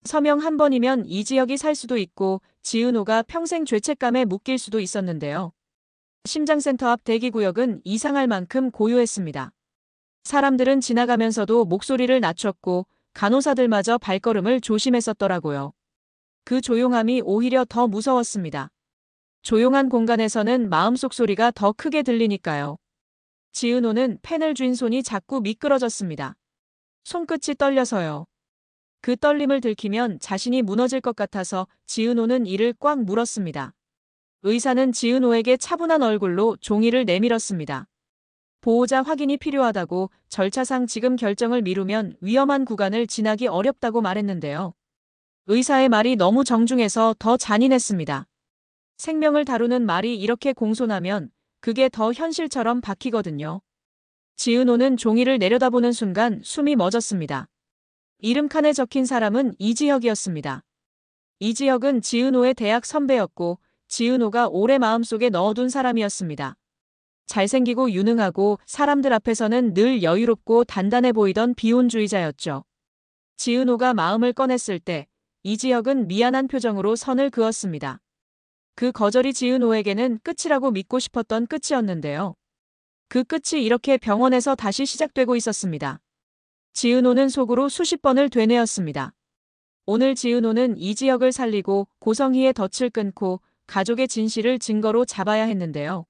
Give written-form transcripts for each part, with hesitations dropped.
서명 한 번이면 이지혁이 살 수도 있고 지은호가 평생 죄책감에 묶일 수도 있었는데요. 심장센터 앞 대기구역은 이상할 만큼 고요했습니다. 사람들은 지나가면서도 목소리를 낮췄고 간호사들마저 발걸음을 조심했었더라고요. 그 조용함이 오히려 더 무서웠습니다. 조용한 공간에서는 마음속 소리가 더 크게 들리니까요. 지은호는 펜을 쥔 손이 자꾸 미끄러졌습니다. 손끝이 떨려서요. 그 떨림을 들키면 자신이 무너질 것 같아서 지은호는 이를 꽉 물었습니다. 의사는 지은호에게 차분한 얼굴로 종이를 내밀었습니다. 보호자 확인이 필요하다고 절차상 지금 결정을 미루면 위험한 구간을 지나기 어렵다고 말했는데요. 의사의 말이 너무 정중해서 더 잔인했습니다. 생명을 다루는 말이 이렇게 공손하면 그게 더 현실처럼 박히거든요. 지은호는 종이를 내려다보는 순간 숨이 멎었습니다. 이름 칸에 적힌 사람은 이지혁이었습니다. 이지혁은 지은호의 대학 선배였고 지은호가 오래 마음속에 넣어둔 사람이었습니다. 잘생기고 유능하고 사람들 앞에서는 늘 여유롭고 단단해 보이던 비혼주의자였죠. 지은호가 마음을 꺼냈을 때 이지혁은 미안한 표정으로 선을 그었습니다. 그 거절이 지은호에게는 끝이라고 믿고 싶었던 끝이었는데요. 그 끝이 이렇게 병원에서 다시 시작되고 있었습니다. 지은호는 속으로 수십 번을 되뇌었습니다. 오늘 지은호는 이지혁을 살리고 고성희의 덫을 끊고 가족의 진실을 증거로 잡아야 했는데요.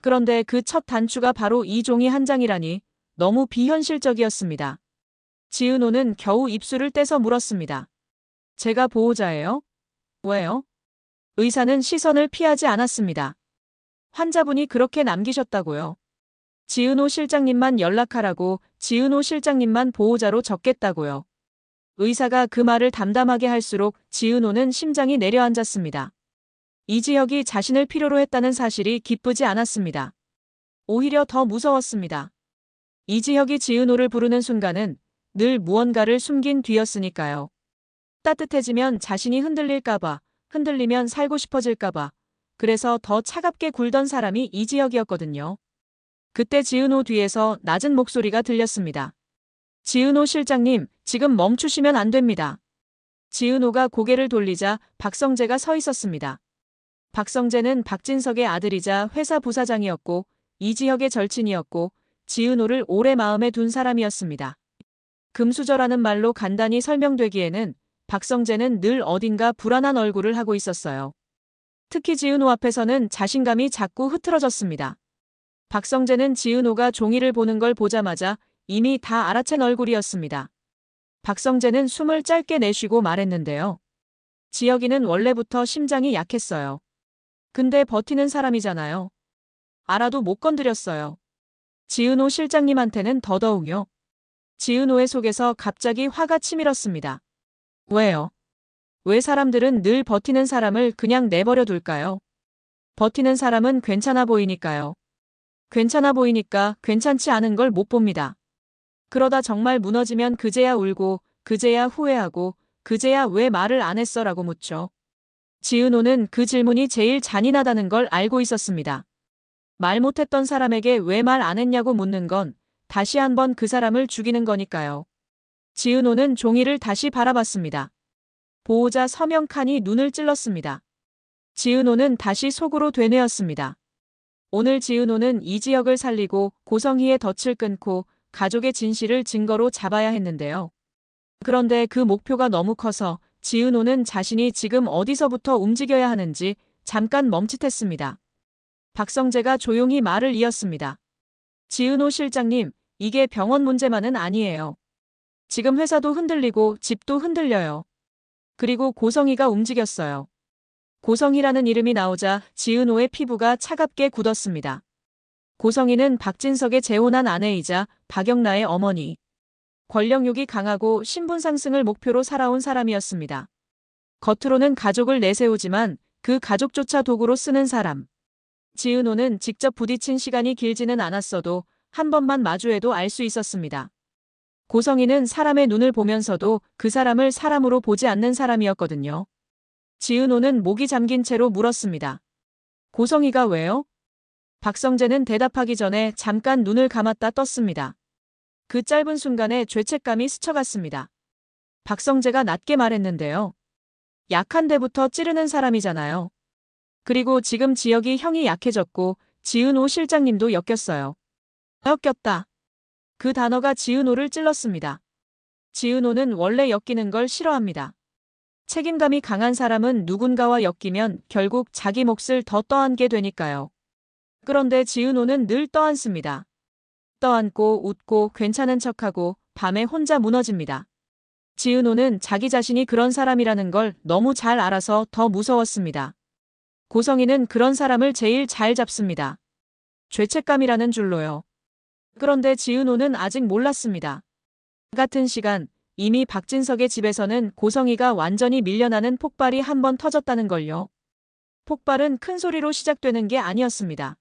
그런데 그 첫 단추가 바로 이 종이 한 장이라니 너무 비현실적이었습니다. 지은호는 겨우 입술을 떼서 물었습니다. 제가 보호자예요? 왜요? 의사는 시선을 피하지 않았습니다. 환자분이 그렇게 남기셨다고요. 지은호 실장님만 연락하라고, 지은호 실장님만 보호자로 적겠다고요. 의사가 그 말을 담담하게 할수록 지은호는 심장이 내려앉았습니다. 이지혁이 자신을 필요로 했다는 사실이 기쁘지 않았습니다. 오히려 더 무서웠습니다. 이지혁이 지은호를 부르는 순간은 늘 무언가를 숨긴 뒤였으니까요. 따뜻해지면 자신이 흔들릴까봐, 흔들리면 살고 싶어질까봐, 그래서 더 차갑게 굴던 사람이 이지혁이었거든요. 그때 지은호 뒤에서 낮은 목소리가 들렸습니다. 지은호 실장님, 지금 멈추시면 안 됩니다. 지은호가 고개를 돌리자 박성재가 서 있었습니다. 박성재는 박진석의 아들이자 회사 부사장이었고 이지혁의 절친이었고 지은호를 오래 마음에 둔 사람이었습니다. 금수저라는 말로 간단히 설명되기에는 박성재는 늘 어딘가 불안한 얼굴을 하고 있었어요. 특히 지은호 앞에서는 자신감이 자꾸 흐트러졌습니다. 박성재는 지은호가 종이를 보는 걸 보자마자 이미 다 알아챈 얼굴이었습니다. 박성재는 숨을 짧게 내쉬고 말했는데요. 지혁이는 원래부터 심장이 약했어요. 근데 버티는 사람이잖아요. 알아도 못 건드렸어요. 지은호 실장님한테는 더더욱요. 지은호의 속에서 갑자기 화가 치밀었습니다. 왜요? 왜 사람들은 늘 버티는 사람을 그냥 내버려 둘까요? 버티는 사람은 괜찮아 보이니까요. 괜찮아 보이니까 괜찮지 않은 걸 못 봅니다. 그러다 정말 무너지면 그제야 울고, 그제야 후회하고, 그제야 왜 말을 안 했어라고 묻죠. 지은호는 그 질문이 제일 잔인하다는 걸 알고 있었습니다. 말 못했던 사람에게 왜 말 안 했냐고 묻는 건 다시 한번 그 사람을 죽이는 거니까요. 지은호는 종이를 다시 바라봤습니다. 보호자 서명 칸이 눈을 찔렀습니다. 지은호는 다시 속으로 되뇌었습니다. 오늘 지은호는 이지혁을 살리고 고성희의 덫을 끊고 가족의 진실을 증거로 잡아야 했는데요. 그런데 그 목표가 너무 커서 지은호는 자신이 지금 어디서부터 움직여야 하는지 잠깐 멈칫했습니다. 박성재가 조용히 말을 이었습니다. 지은호 실장님, 이게 병원 문제만은 아니에요. 지금 회사도 흔들리고 집도 흔들려요. 그리고 고성희가 움직였어요. 고성희라는 이름이 나오자 지은호의 피부가 차갑게 굳었습니다. 고성희는 박진석의 재혼한 아내이자 박영나의 어머니. 권력욕이 강하고 신분 상승을 목표로 살아온 사람이었습니다. 겉으로는 가족을 내세우지만 그 가족조차 도구로 쓰는 사람. 지은호는 직접 부딪힌 시간이 길지는 않았어도 한 번만 마주해도 알 수 있었습니다. 고성희는 사람의 눈을 보면서도 그 사람을 사람으로 보지 않는 사람이었거든요. 지은호는 목이 잠긴 채로 물었습니다. 고성희가 왜요? 박성재는 대답하기 전에 잠깐 눈을 감았다 떴습니다. 그 짧은 순간에 죄책감이 스쳐갔습니다. 박성재가 낮게 말했는데요. 약한 데부터 찌르는 사람이잖아요. 그리고 지금 지역이 형이 약해졌고 지은호 실장님도 엮였어요. 엮였다. 그 단어가 지은호를 찔렀습니다. 지은호는 원래 엮이는 걸 싫어합니다. 책임감이 강한 사람은 누군가와 엮이면 결국 자기 몫을 더 떠안게 되니까요. 그런데 지은호는 늘 떠안습니다. 떠안고 웃고 괜찮은 척하고 밤에 혼자 무너집니다. 지은호는 자기 자신이 그런 사람이라는 걸 너무 잘 알아서 더 무서웠습니다. 고성이는 그런 사람을 제일 잘 잡습니다. 죄책감이라는 줄로요. 그런데 지은호는 아직 몰랐습니다. 같은 시간 이미 박진석의 집에서는 고성이가 완전히 밀려나는 폭발이 한 번 터졌다는 걸요. 폭발은 큰 소리로 시작되는 게 아니었습니다.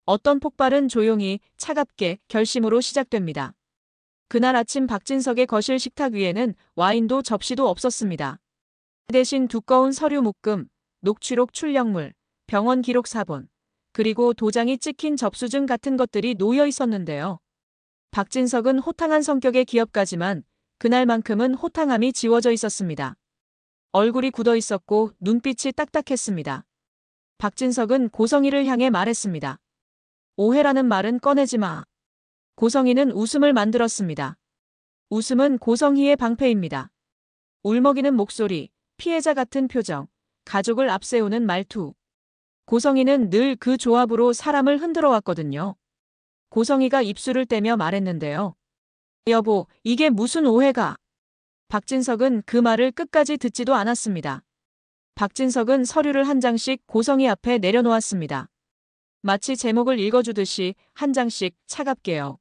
어떤 폭발은 조용히 차갑게 결심으로 시작됩니다. 그날 아침 박진석의 거실 식탁 위에는 와인도 접시도 없었습니다. 대신 두꺼운 서류 묶음, 녹취록 출력물, 병원 기록 사본, 그리고 도장이 찍힌 접수증 같은 것들이 놓여 있었는데요. 박진석은 호탕한 성격의 기업가지만 그날만큼은 호탕함이 지워져 있었습니다. 얼굴이 굳어 있었고 눈빛이 딱딱했습니다. 박진석은 고성이를 향해 말했습니다. 오해라는 말은 꺼내지 마. 고성이는 웃음을 만들었습니다. 웃음은 고성희의 방패입니다. 울먹이는 목소리, 피해자 같은 표정, 가족을 앞세우는 말투. 고성이는 늘 그 조합으로 사람을 흔들어 왔거든요. 고성이가 입술을 떼며 말했는데요. 여보, 이게 무슨 오해가? 박진석은 그 말을 끝까지 듣지도 않았습니다. 박진석은 서류를 한 장씩 고성이 앞에 내려놓았습니다. 마치 제목을 읽어주듯이 한 장씩 차갑게요.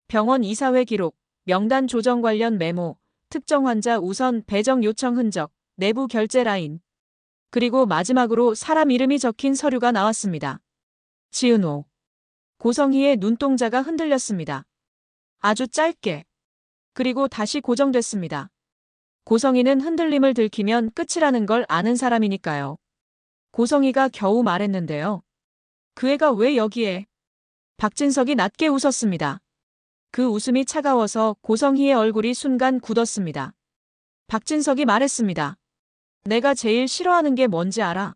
병원 이사회 기록, 명단 조정 관련 메모, 특정 환자 우선 배정 요청 흔적, 내부 결제 라인. 그리고 마지막으로 사람 이름이 적힌 서류가 나왔습니다. 지은호. 고성희의 눈동자가 흔들렸습니다. 아주 짧게. 그리고 다시 고정됐습니다. 고성희는 흔들림을 들키면 끝이라는 걸 아는 사람이니까요. 고성희가 겨우 말했는데요. 그 애가 왜 여기에? 박진석이 낮게 웃었습니다. 그 웃음이 차가워서 고성희의 얼굴이 순간 굳었습니다. 박진석이 말했습니다. 내가 제일 싫어하는 게 뭔지 알아?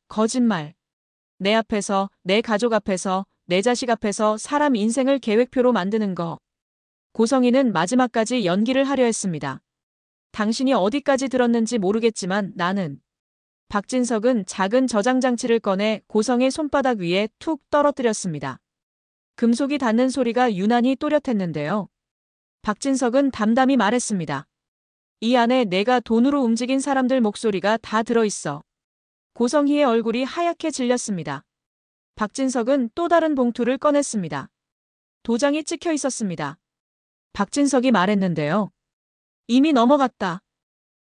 거짓말. 내 앞에서, 내 가족 앞에서, 내 자식 앞에서 사람 인생을 계획표로 만드는 거. 고성희는 마지막까지 연기를 하려 했습니다. 당신이 어디까지 들었는지 모르겠지만 나는. 박진석은 작은 저장 장치를 꺼내 고성의 손바닥 위에 툭 떨어뜨렸습니다. 금속이 닿는 소리가 유난히 또렷했는데요. 박진석은 담담히 말했습니다. 이 안에 내가 돈으로 움직인 사람들 목소리가 다 들어있어. 고성희의 얼굴이 하얗게 질렸습니다. 박진석은 또 다른 봉투를 꺼냈습니다. 도장이 찍혀 있었습니다. 박진석이 말했는데요. 이미 넘어갔다.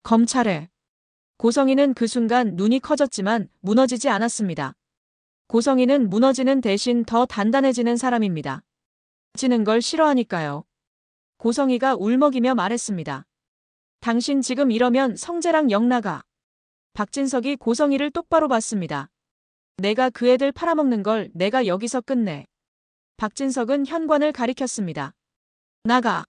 검찰에. 고성희는 그 순간 눈이 커졌지만 무너지지 않았습니다. 고성희는 무너지는 대신 더 단단해지는 사람입니다. 지는 걸 싫어하니까요. 고성희가 울먹이며 말했습니다. 당신 지금 이러면 성재랑 영 나가. 박진석이 고성희를 똑바로 봤습니다. 내가 그 애들 팔아먹는 걸 내가 여기서 끝내. 박진석은 현관을 가리켰습니다. 나가.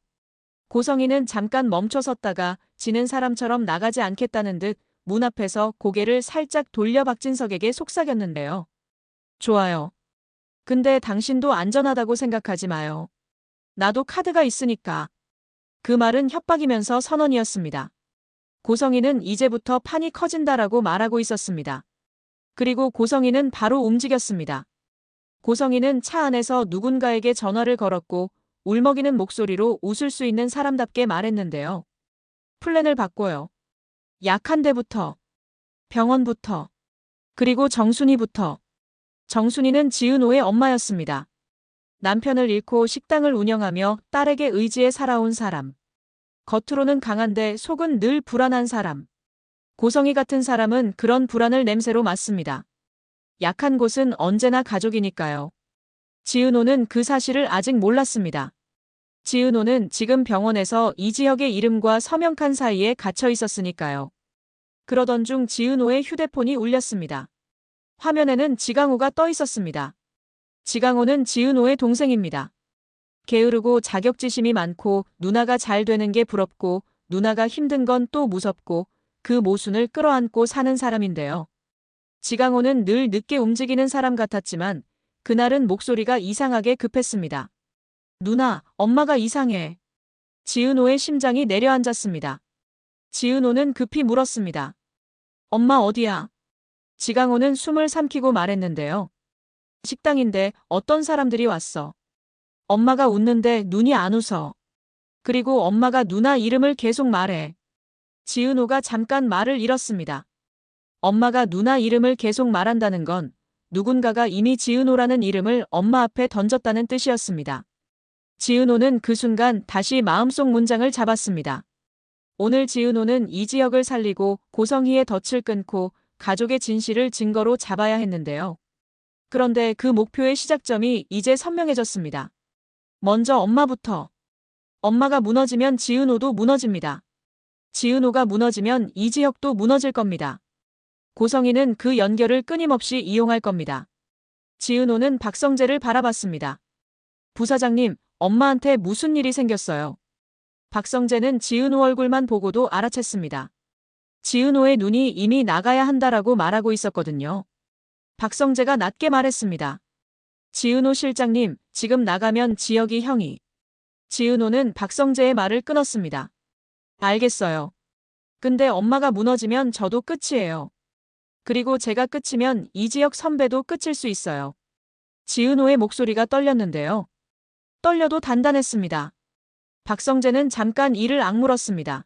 고성희는 잠깐 멈춰섰다가 지는 사람처럼 나가지 않겠다는 듯 문 앞에서 고개를 살짝 돌려 박진석에게 속삭였는데요. 좋아요. 근데 당신도 안전하다고 생각하지 마요. 나도 카드가 있으니까. 그 말은 협박이면서 선언이었습니다. 고성희는 이제부터 판이 커진다라고 말하고 있었습니다. 그리고 고성희는 바로 움직였습니다. 고성희는 차 안에서 누군가에게 전화를 걸었고 울먹이는 목소리로 웃을 수 있는 사람답게 말했는데요. 플랜을 바꿔요. 약한 데부터. 병원부터. 그리고 정순이부터. 정순이는 지은호의 엄마였습니다. 남편을 잃고 식당을 운영하며 딸에게 의지해 살아온 사람. 겉으로는 강한데 속은 늘 불안한 사람. 고성희 같은 사람은 그런 불안을 냄새로 맡습니다. 약한 곳은 언제나 가족이니까요. 지은호는 그 사실을 아직 몰랐습니다. 지은호는 지금 병원에서 이지혁의 이름과 서명칸 사이에 갇혀 있었으니까요. 그러던 중 지은호의 휴대폰이 울렸습니다. 화면에는 지강호가 떠 있었습니다. 지강호는 지은호의 동생입니다. 게으르고 자격지심이 많고 누나가 잘 되는 게 부럽고 누나가 힘든 건 또 무섭고 그 모순을 끌어안고 사는 사람인데요. 지강호는 늘 늦게 움직이는 사람 같았지만 그날은 목소리가 이상하게 급했습니다. 누나, 엄마가 이상해. 지은호의 심장이 내려앉았습니다. 지은호는 급히 물었습니다. 엄마 어디야? 지강호는 숨을 삼키고 말했는데요. 식당인데 어떤 사람들이 왔어. 엄마가 웃는데 눈이 안 웃어. 그리고 엄마가 누나 이름을 계속 말해. 지은호가 잠깐 말을 잃었습니다. 엄마가 누나 이름을 계속 말한다는 건 누군가가 이미 지은호라는 이름을 엄마 앞에 던졌다는 뜻이었습니다. 지은호는 그 순간 다시 마음속 문장을 잡았습니다. 오늘 지은호는 이지혁을 살리고 고성희의 덫을 끊고 가족의 진실을 증거로 잡아야 했는데요. 그런데 그 목표의 시작점이 이제 선명해졌습니다. 먼저 엄마부터. 엄마가 무너지면 지은호도 무너집니다. 지은호가 무너지면 이지혁도 무너질 겁니다. 고성희는 그 연결을 끊임없이 이용할 겁니다. 지은호는 박성재를 바라봤습니다. 부사장님, 엄마한테 무슨 일이 생겼어요? 박성재는 지은호 얼굴만 보고도 알아챘습니다. 지은호의 눈이 이미 나가야 한다라고 말하고 있었거든요. 박성재가 낮게 말했습니다. 지은호 실장님, 지금 나가면 지혁이 형이. 지은호는 박성재의 말을 끊었습니다. 알겠어요. 근데 엄마가 무너지면 저도 끝이에요. 그리고 제가 끝이면 이지혁 선배도 끝일 수 있어요. 지은호의 목소리가 떨렸는데요. 떨려도 단단했습니다. 박성재는 잠깐 이를 악물었습니다.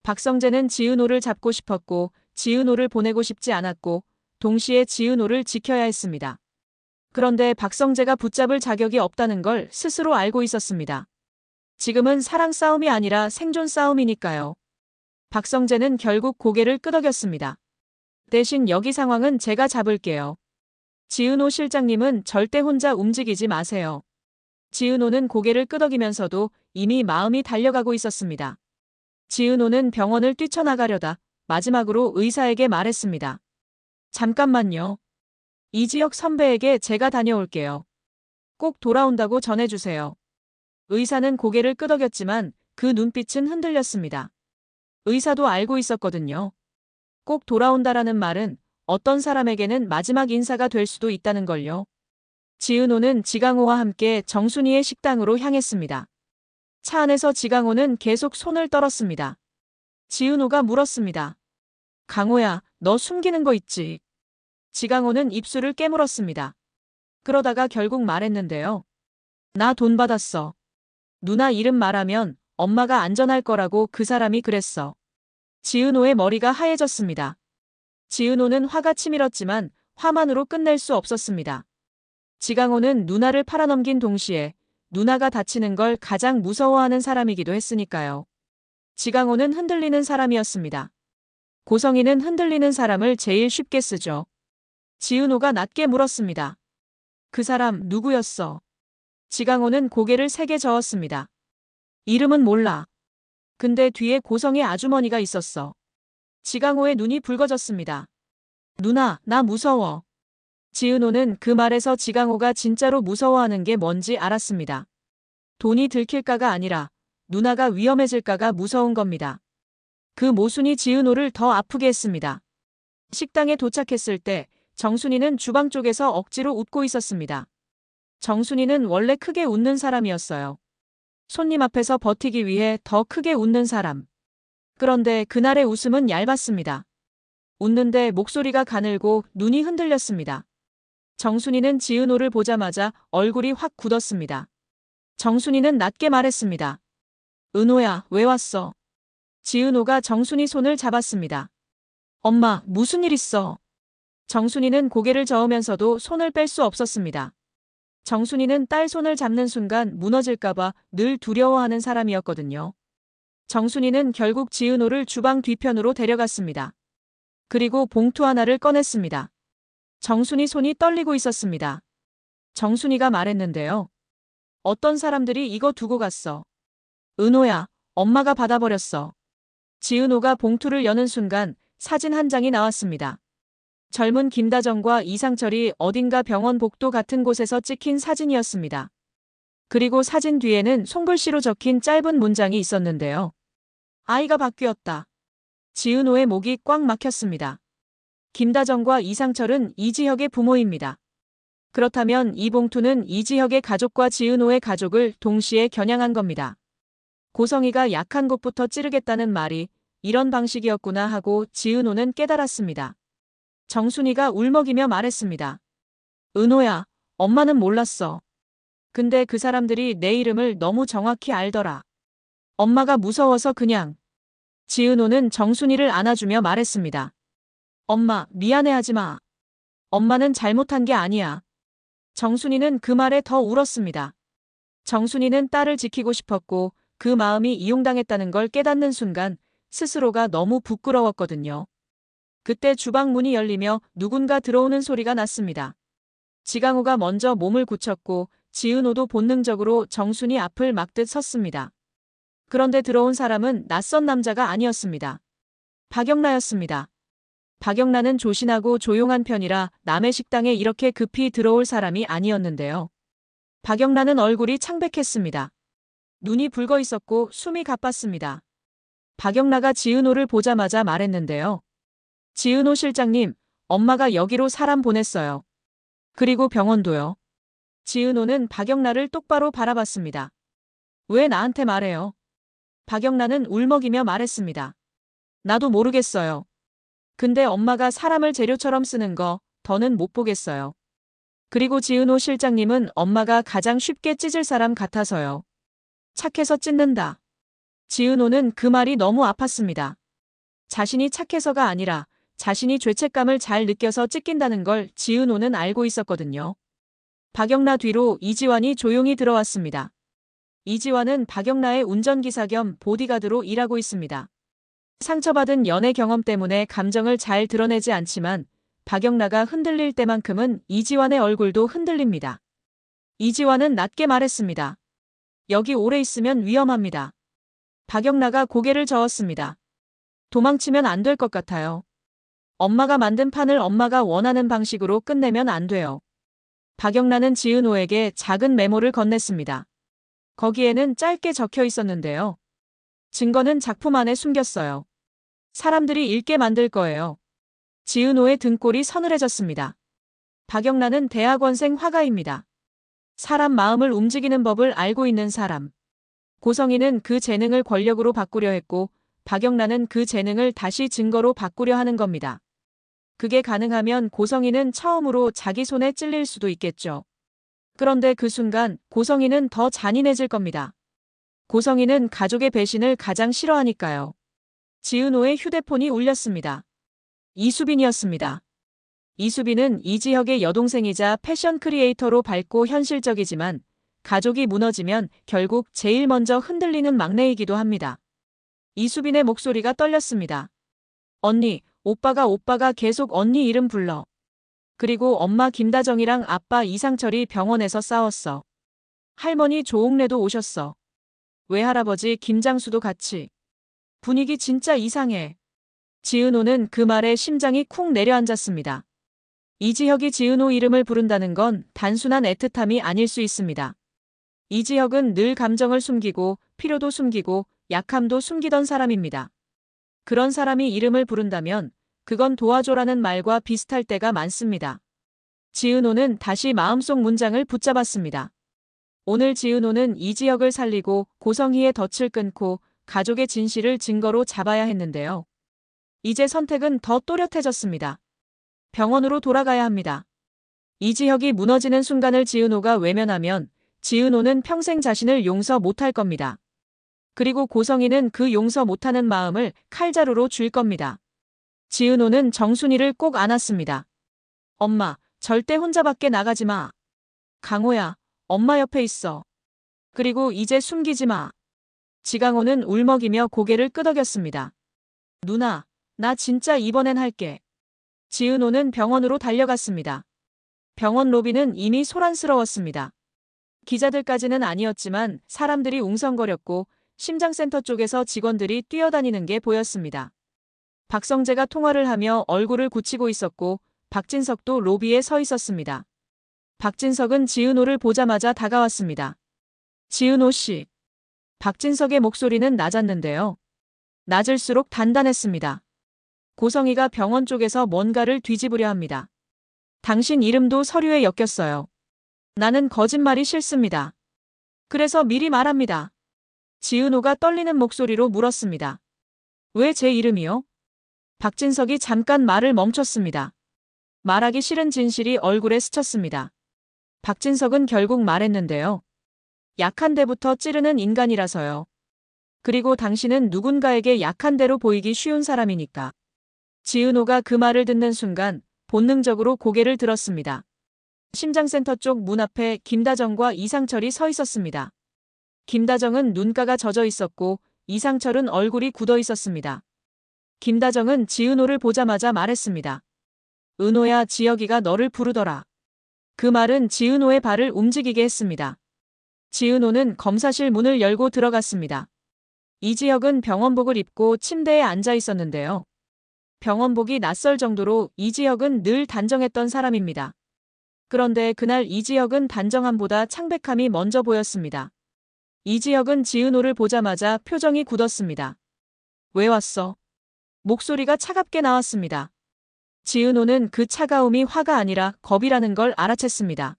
박성재는 지은호를 잡고 싶었고 지은호를 보내고 싶지 않았고 동시에 지은호를 지켜야 했습니다. 그런데 박성재가 붙잡을 자격이 없다는 걸 스스로 알고 있었습니다. 지금은 사랑 싸움이 아니라 생존 싸움이니까요. 박성재는 결국 고개를 끄덕였습니다. 대신 여기 상황은 제가 잡을게요. 지은호 실장님은 절대 혼자 움직이지 마세요. 지은호는 고개를 끄덕이면서도 이미 마음이 달려가고 있었습니다. 지은호는 병원을 뛰쳐나가려다 마지막으로 의사에게 말했습니다. 잠깐만요. 이지혁 선배에게 제가 다녀올게요. 꼭 돌아온다고 전해주세요. 의사는 고개를 끄덕였지만 그 눈빛은 흔들렸습니다. 의사도 알고 있었거든요. 꼭 돌아온다라는 말은 어떤 사람에게는 마지막 인사가 될 수도 있다는 걸요. 지은호는 지강호와 함께 정순이의 식당으로 향했습니다. 차 안에서 지강호는 계속 손을 떨었습니다. 지은호가 물었습니다. 강호야, 너 숨기는 거 있지? 지강호는 입술을 깨물었습니다. 그러다가 결국 말했는데요. 나 돈 받았어. 누나 이름 말하면 엄마가 안전할 거라고 그 사람이 그랬어. 지은호의 머리가 하얘졌습니다. 지은호는 화가 치밀었지만 화만으로 끝낼 수 없었습니다. 지강호는 누나를 팔아넘긴 동시에 누나가 다치는 걸 가장 무서워하는 사람이기도 했으니까요. 지강호는 흔들리는 사람이었습니다. 고성희는 흔들리는 사람을 제일 쉽게 쓰죠. 지은호가 낮게 물었습니다. 그 사람 누구였어? 지강호는 고개를 세게 저었습니다. 이름은 몰라. 근데 뒤에 고성의 아주머니가 있었어. 지강호의 눈이 붉어졌습니다. 누나, 나 무서워. 지은호는 그 말에서 지강호가 진짜로 무서워하는 게 뭔지 알았습니다. 돈이 들킬까가 아니라 누나가 위험해질까가 무서운 겁니다. 그 모순이 지은호를 더 아프게 했습니다. 식당에 도착했을 때 정순이는 주방 쪽에서 억지로 웃고 있었습니다. 정순이는 원래 크게 웃는 사람이었어요. 손님 앞에서 버티기 위해 더 크게 웃는 사람. 그런데 그날의 웃음은 얇았습니다. 웃는데 목소리가 가늘고 눈이 흔들렸습니다. 정순이는 지은호를 보자마자 얼굴이 확 굳었습니다. 정순이는 낮게 말했습니다. 은호야, 왜 왔어? 지은호가 정순이 손을 잡았습니다. 엄마, 무슨 일 있어? 정순이는 고개를 저으면서도 손을 뺄 수 없었습니다. 정순이는 딸 손을 잡는 순간 무너질까봐 늘 두려워하는 사람이었거든요. 정순이는 결국 지은호를 주방 뒤편으로 데려갔습니다. 그리고 봉투 하나를 꺼냈습니다. 정순이 손이 떨리고 있었습니다. 정순이가 말했는데요. 어떤 사람들이 이거 두고 갔어. 은호야, 엄마가 받아버렸어. 지은호가 봉투를 여는 순간 사진 한 장이 나왔습니다. 젊은 김다정과 이상철이 어딘가 병원 복도 같은 곳에서 찍힌 사진이었습니다. 그리고 사진 뒤에는 손글씨로 적힌 짧은 문장이 있었는데요. 아이가 바뀌었다. 지은호의 목이 꽉 막혔습니다. 김다정과 이상철은 이지혁의 부모입니다. 그렇다면 이 봉투는 이지혁의 가족과 지은호의 가족을 동시에 겨냥한 겁니다. 고성이가 약한 곳부터 찌르겠다는 말이 이런 방식이었구나 하고 지은호는 깨달았습니다. 정순이가 울먹이며 말했습니다. 은호야, 엄마는 몰랐어. 근데 그 사람들이 내 이름을 너무 정확히 알더라. 엄마가 무서워서 그냥. 지은호는 정순이를 안아주며 말했습니다. 엄마, 미안해하지 마. 엄마는 잘못한 게 아니야. 정순이는 그 말에 더 울었습니다. 정순이는 딸을 지키고 싶었고 그 마음이 이용당했다는 걸 깨닫는 순간 스스로가 너무 부끄러웠거든요. 그때 주방 문이 열리며 누군가 들어오는 소리가 났습니다. 지강호가 먼저 몸을 굳혔고 지은호도 본능적으로 정순이 앞을 막듯 섰습니다. 그런데 들어온 사람은 낯선 남자가 아니었습니다. 박영라였습니다. 박영라는 조신하고 조용한 편이라 남의 식당에 이렇게 급히 들어올 사람이 아니었는데요. 박영라는 얼굴이 창백했습니다. 눈이 붉어 있었고 숨이 가빴습니다. 박영라가 지은호를 보자마자 말했는데요. 지은호 실장님, 엄마가 여기로 사람 보냈어요. 그리고 병원도요. 지은호는 박영라를 똑바로 바라봤습니다. 왜 나한테 말해요? 박영라는 울먹이며 말했습니다. 나도 모르겠어요. 근데 엄마가 사람을 재료처럼 쓰는 거 더는 못 보겠어요. 그리고 지은호 실장님은 엄마가 가장 쉽게 찢을 사람 같아서요. 착해서 찢는다. 지은호는 그 말이 너무 아팠습니다. 자신이 착해서가 아니라 자신이 죄책감을 잘 느껴서 찢긴다는 걸 지은호는 알고 있었거든요. 박영라 뒤로 이지환이 조용히 들어왔습니다. 이지환은 박영라의 운전기사 겸 보디가드로 일하고 있습니다. 상처받은 연애 경험 때문에 감정을 잘 드러내지 않지만 박영라가 흔들릴 때만큼은 이지환의 얼굴도 흔들립니다. 이지환은 낮게 말했습니다. 여기 오래 있으면 위험합니다. 박영라가 고개를 저었습니다. 도망치면 안 될 것 같아요. 엄마가 만든 판을 엄마가 원하는 방식으로 끝내면 안 돼요. 박영라는 지은호에게 작은 메모를 건넸습니다. 거기에는 짧게 적혀 있었는데요. 증거는 작품 안에 숨겼어요. 사람들이 읽게 만들 거예요. 지은호의 등골이 서늘해졌습니다. 박영라는 대학원생 화가입니다. 사람 마음을 움직이는 법을 알고 있는 사람. 고성이는 그 재능을 권력으로 바꾸려 했고 박영라는 그 재능을 다시 증거로 바꾸려 하는 겁니다. 그게 가능하면 고성이는 처음으로 자기 손에 찔릴 수도 있겠죠. 그런데 그 순간 고성이는 더 잔인해질 겁니다. 고성이는 가족의 배신을 가장 싫어하니까요. 지은호의 휴대폰이 울렸습니다. 이수빈이었습니다. 이수빈은 이지혁의 여동생이자 패션 크리에이터로 밝고 현실적이지만 가족이 무너지면 결국 제일 먼저 흔들리는 막내이기도 합니다. 이수빈의 목소리가 떨렸습니다. 언니, 오빠가 계속 언니 이름 불러. 그리고 엄마 김다정이랑 아빠 이상철이 병원에서 싸웠어. 할머니 조옥래도 오셨어. 외할아버지 김장수도 같이. 분위기 진짜 이상해. 지은호는 그 말에 심장이 쿵 내려앉았습니다. 이지혁이 지은호 이름을 부른다는 건 단순한 애틋함이 아닐 수 있습니다. 이지혁은 늘 감정을 숨기고 필요도 숨기고 약함도 숨기던 사람입니다. 그런 사람이 이름을 부른다면 그건 도와줘라는 말과 비슷할 때가 많습니다. 지은호는 다시 마음속 문장을 붙잡았습니다. 오늘 지은호는 이지혁을 살리고 고성희의 덫을 끊고 가족의 진실을 증거로 잡아야 했는데요. 이제 선택은 더 또렷해졌습니다. 병원으로 돌아가야 합니다. 이지혁이 무너지는 순간을 지은호가 외면하면 지은호는 평생 자신을 용서 못할 겁니다. 그리고 고성희는 그 용서 못하는 마음을 칼자루로 쥘 겁니다. 지은호는 정순이를 꼭 안았습니다. 엄마, 절대 혼자 밖에 나가지 마. 강호야, 엄마 옆에 있어. 그리고 이제 숨기지 마. 지강호는 울먹이며 고개를 끄덕였습니다. 누나, 나 진짜 이번엔 할게. 지은호는 병원으로 달려갔습니다. 병원 로비는 이미 소란스러웠습니다. 기자들까지는 아니었지만 사람들이 웅성거렸고 심장센터 쪽에서 직원들이 뛰어다니는 게 보였습니다. 박성재가 통화를 하며 얼굴을 굳히고 있었고 박진석도 로비에 서 있었습니다. 박진석은 지은호를 보자마자 다가왔습니다. 지은호 씨. 박진석의 목소리는 낮았는데요. 낮을수록 단단했습니다. 고성이가 병원 쪽에서 뭔가를 뒤집으려 합니다. 당신 이름도 서류에 엮였어요. 나는 거짓말이 싫습니다. 그래서 미리 말합니다. 지은호가 떨리는 목소리로 물었습니다. 왜 제 이름이요? 박진석이 잠깐 말을 멈췄습니다. 말하기 싫은 진실이 얼굴에 스쳤습니다. 박진석은 결국 말했는데요. 약한 데부터 찌르는 인간이라서요. 그리고 당신은 누군가에게 약한 대로 보이기 쉬운 사람이니까. 지은호가 그 말을 듣는 순간 본능적으로 고개를 들었습니다. 심장센터 쪽 문 앞에 김다정과 이상철이 서 있었습니다. 김다정은 눈가가 젖어 있었고 이상철은 얼굴이 굳어 있었습니다. 김다정은 지은호를 보자마자 말했습니다. 은호야, 지혁이가 너를 부르더라. 그 말은 지은호의 발을 움직이게 했습니다. 지은호는 검사실 문을 열고 들어갔습니다. 이지혁은 병원복을 입고 침대에 앉아 있었는데요. 병원복이 낯설 정도로 이지혁은 늘 단정했던 사람입니다. 그런데 그날 이지혁은 단정함보다 창백함이 먼저 보였습니다. 이지혁은 지은호를 보자마자 표정이 굳었습니다. 왜 왔어? 목소리가 차갑게 나왔습니다. 지은호는 그 차가움이 화가 아니라 겁이라는 걸 알아챘습니다.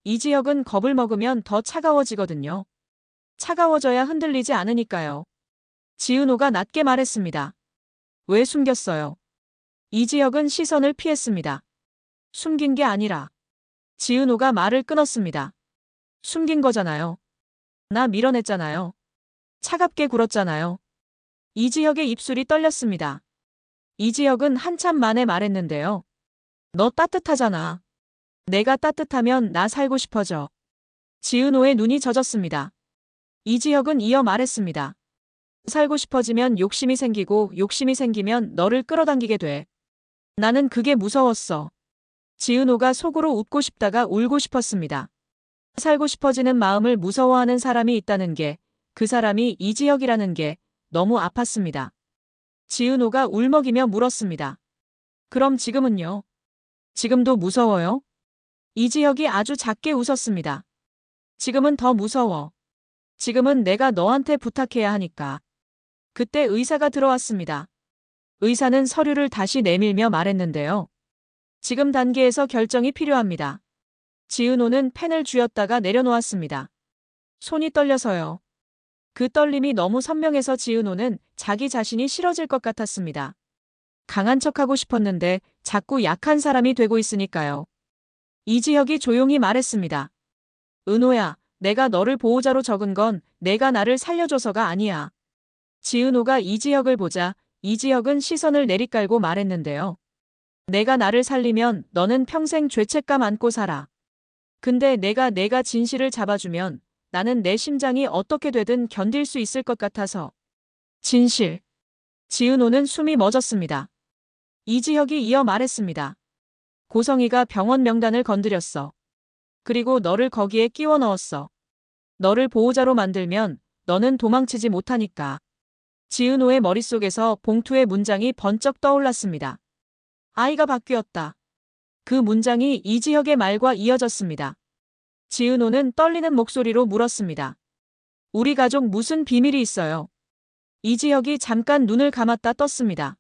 이지혁은 겁을 먹으면 더 차가워지거든요. 차가워져야 흔들리지 않으니까요. 지은호가 낮게 말했습니다. 왜 숨겼어요? 이지혁은 시선을 피했습니다. 숨긴 게 아니라. 지은호가 말을 끊었습니다. 숨긴 거잖아요. 나 밀어냈잖아요. 차갑게 굴었잖아요. 이지혁의 입술이 떨렸습니다. 이지혁은 한참 만에 말했는데요. 너 따뜻하잖아. 내가 따뜻하면 나 살고 싶어져. 지은호의 눈이 젖었습니다. 이지혁은 이어 말했습니다. 살고 싶어지면 욕심이 생기고 욕심이 생기면 너를 끌어당기게 돼. 나는 그게 무서웠어. 지은호가 속으로 웃고 싶다가 울고 싶었습니다. 살고 싶어지는 마음을 무서워하는 사람이 있다는 게, 그 사람이 이지혁이라는 게 너무 아팠습니다. 지은호가 울먹이며 물었습니다. 그럼 지금은요? 지금도 무서워요? 이지혁이 아주 작게 웃었습니다. 지금은 더 무서워. 지금은 내가 너한테 부탁해야 하니까. 그때 의사가 들어왔습니다. 의사는 서류를 다시 내밀며 말했는데요. 지금 단계에서 결정이 필요합니다. 지은호는 펜을 쥐었다가 내려놓았습니다. 손이 떨려서요. 그 떨림이 너무 선명해서 지은호는 자기 자신이 싫어질 것 같았습니다. 강한 척하고 싶었는데 자꾸 약한 사람이 되고 있으니까요. 이지혁이 조용히 말했습니다. 은호야, 내가 너를 보호자로 적은 건 내가 나를 살려줘서가 아니야. 지은호가 이지혁을 보자 이지혁은 시선을 내리깔고 말했는데요. 내가 나를 살리면 너는 평생 죄책감 안고 살아. 근데 내가 진실을 잡아주면 나는 내 심장이 어떻게 되든 견딜 수 있을 것 같아서. 진실. 지은호는 숨이 멎었습니다. 이지혁이 이어 말했습니다. 고성이가 병원 명단을 건드렸어. 그리고 너를 거기에 끼워 넣었어. 너를 보호자로 만들면 너는 도망치지 못하니까. 지은호의 머릿속에서 봉투의 문장이 번쩍 떠올랐습니다. 아이가 바뀌었다. 그 문장이 이지혁의 말과 이어졌습니다. 지은호는 떨리는 목소리로 물었습니다. 우리 가족 무슨 비밀이 있어요? 이지혁이 잠깐 눈을 감았다 떴습니다.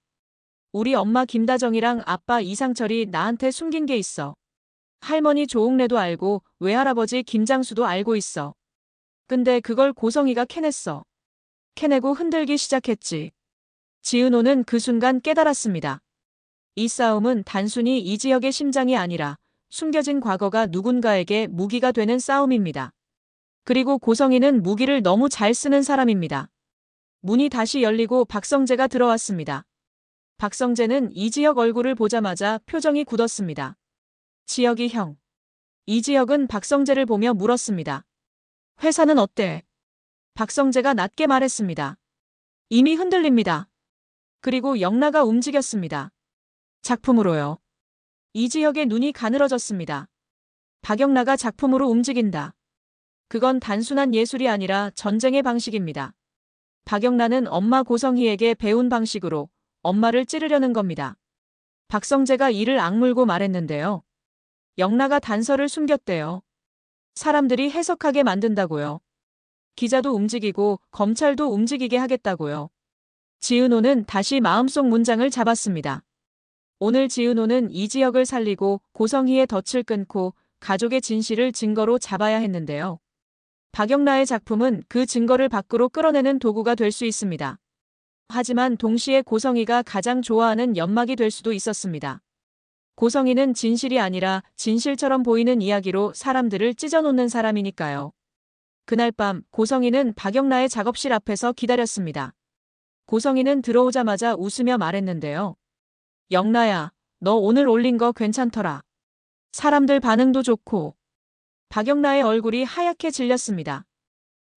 우리 엄마 김다정이랑 아빠 이상철이 나한테 숨긴 게 있어. 할머니 조옥래도 알고 외할아버지 김장수도 알고 있어. 근데 그걸 고성이가 캐냈어. 캐내고 흔들기 시작했지. 지은호는 그 순간 깨달았습니다. 이 싸움은 단순히 이지혁의 심장이 아니라 숨겨진 과거가 누군가에게 무기가 되는 싸움입니다. 그리고 고성이는 무기를 너무 잘 쓰는 사람입니다. 문이 다시 열리고 박성재가 들어왔습니다. 박성재는 이지혁 얼굴을 보자마자 표정이 굳었습니다. 지혁이 형. 이지혁은 박성재를 보며 물었습니다. 회사는 어때? 박성재가 낮게 말했습니다. 이미 흔들립니다. 그리고 영라가 움직였습니다. 작품으로요. 이지혁의 눈이 가늘어졌습니다. 박영라가 작품으로 움직인다. 그건 단순한 예술이 아니라 전쟁의 방식입니다. 박영라는 엄마 고성희에게 배운 방식으로 엄마를 찌르려는 겁니다. 박성재가 이를 악물고 말했는데요. 영라가 단서를 숨겼대요. 사람들이 해석하게 만든다고요. 기자도 움직이고 검찰도 움직이게 하겠다고요. 지은호는 다시 마음속 문장을 잡았습니다. 오늘 지은호는 이지혁을 살리고 고성희의 덫을 끊고 가족의 진실을 증거로 잡아야 했는데요. 박영라의 작품은 그 증거를 밖으로 끌어내는 도구가 될 수 있습니다. 하지만 동시에 고성희가 가장 좋아하는 연막이 될 수도 있었습니다. 고성희는 진실이 아니라 진실처럼 보이는 이야기로 사람들을 찢어놓는 사람이니까요. 그날 밤 고성희는 박영라의 작업실 앞에서 기다렸습니다. 고성희는 들어오자마자 웃으며 말했는데요. 영라야, 너 오늘 올린 거 괜찮더라. 사람들 반응도 좋고. 박영라의 얼굴이 하얗게 질렸습니다.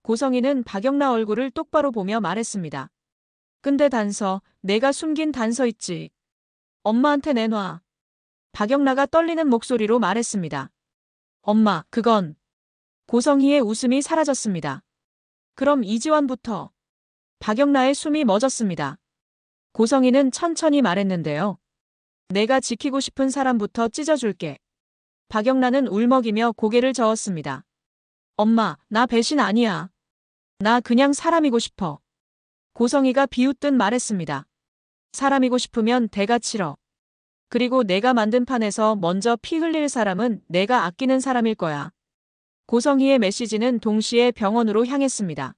고성희는 박영라 얼굴을 똑바로 보며 말했습니다. 근데 단서, 내가 숨긴 단서 있지. 엄마한테 내놔. 박영라가 떨리는 목소리로 말했습니다. 엄마, 그건. 고성희의 웃음이 사라졌습니다. 그럼 이지환부터. 박영라의 숨이 멎었습니다. 고성희는 천천히 말했는데요. 내가 지키고 싶은 사람부터 찢어줄게. 박영라는 울먹이며 고개를 저었습니다. 엄마, 나 배신 아니야. 나 그냥 사람이고 싶어. 고성희가 비웃듯 말했습니다. 사람이고 싶으면 대가 치러. 그리고 내가 만든 판에서 먼저 피 흘릴 사람은 내가 아끼는 사람일 거야. 고성희의 메시지는 동시에 병원으로 향했습니다.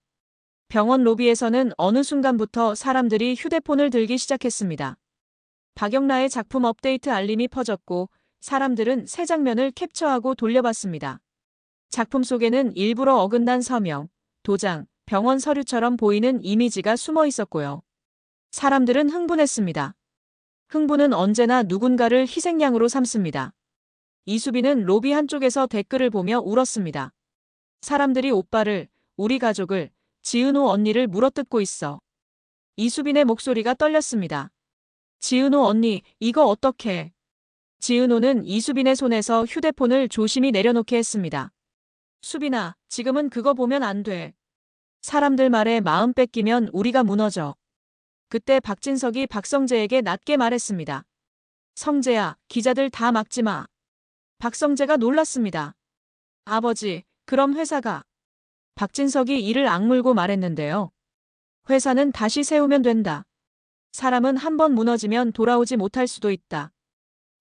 병원 로비에서는 어느 순간부터 사람들이 휴대폰을 들기 시작했습니다. 박영라의 작품 업데이트 알림이 퍼졌고 사람들은 새 장면을 캡처하고 돌려봤습니다. 작품 속에는 일부러 어긋난 서명, 도장, 병원 서류처럼 보이는 이미지가 숨어 있었고요. 사람들은 흥분했습니다. 흥분은 언제나 누군가를 희생양으로 삼습니다. 이수빈은 로비 한쪽에서 댓글을 보며 울었습니다. 사람들이 오빠를, 우리 가족을, 지은호 언니를 물어뜯고 있어. 이수빈의 목소리가 떨렸습니다. 지은호 언니, 이거 어떡해. 지은호는 이수빈의 손에서 휴대폰을 조심히 내려놓게 했습니다. 수빈아, 지금은 그거 보면 안 돼. 사람들 말에 마음 뺏기면 우리가 무너져. 그때 박진석이 박성재에게 낮게 말했습니다. 성재야, 기자들 다 막지 마. 박성재가 놀랐습니다. 아버지, 그럼 회사가. 박진석이 이를 악물고 말했는데요. 회사는 다시 세우면 된다. 사람은 한번 무너지면 돌아오지 못할 수도 있다.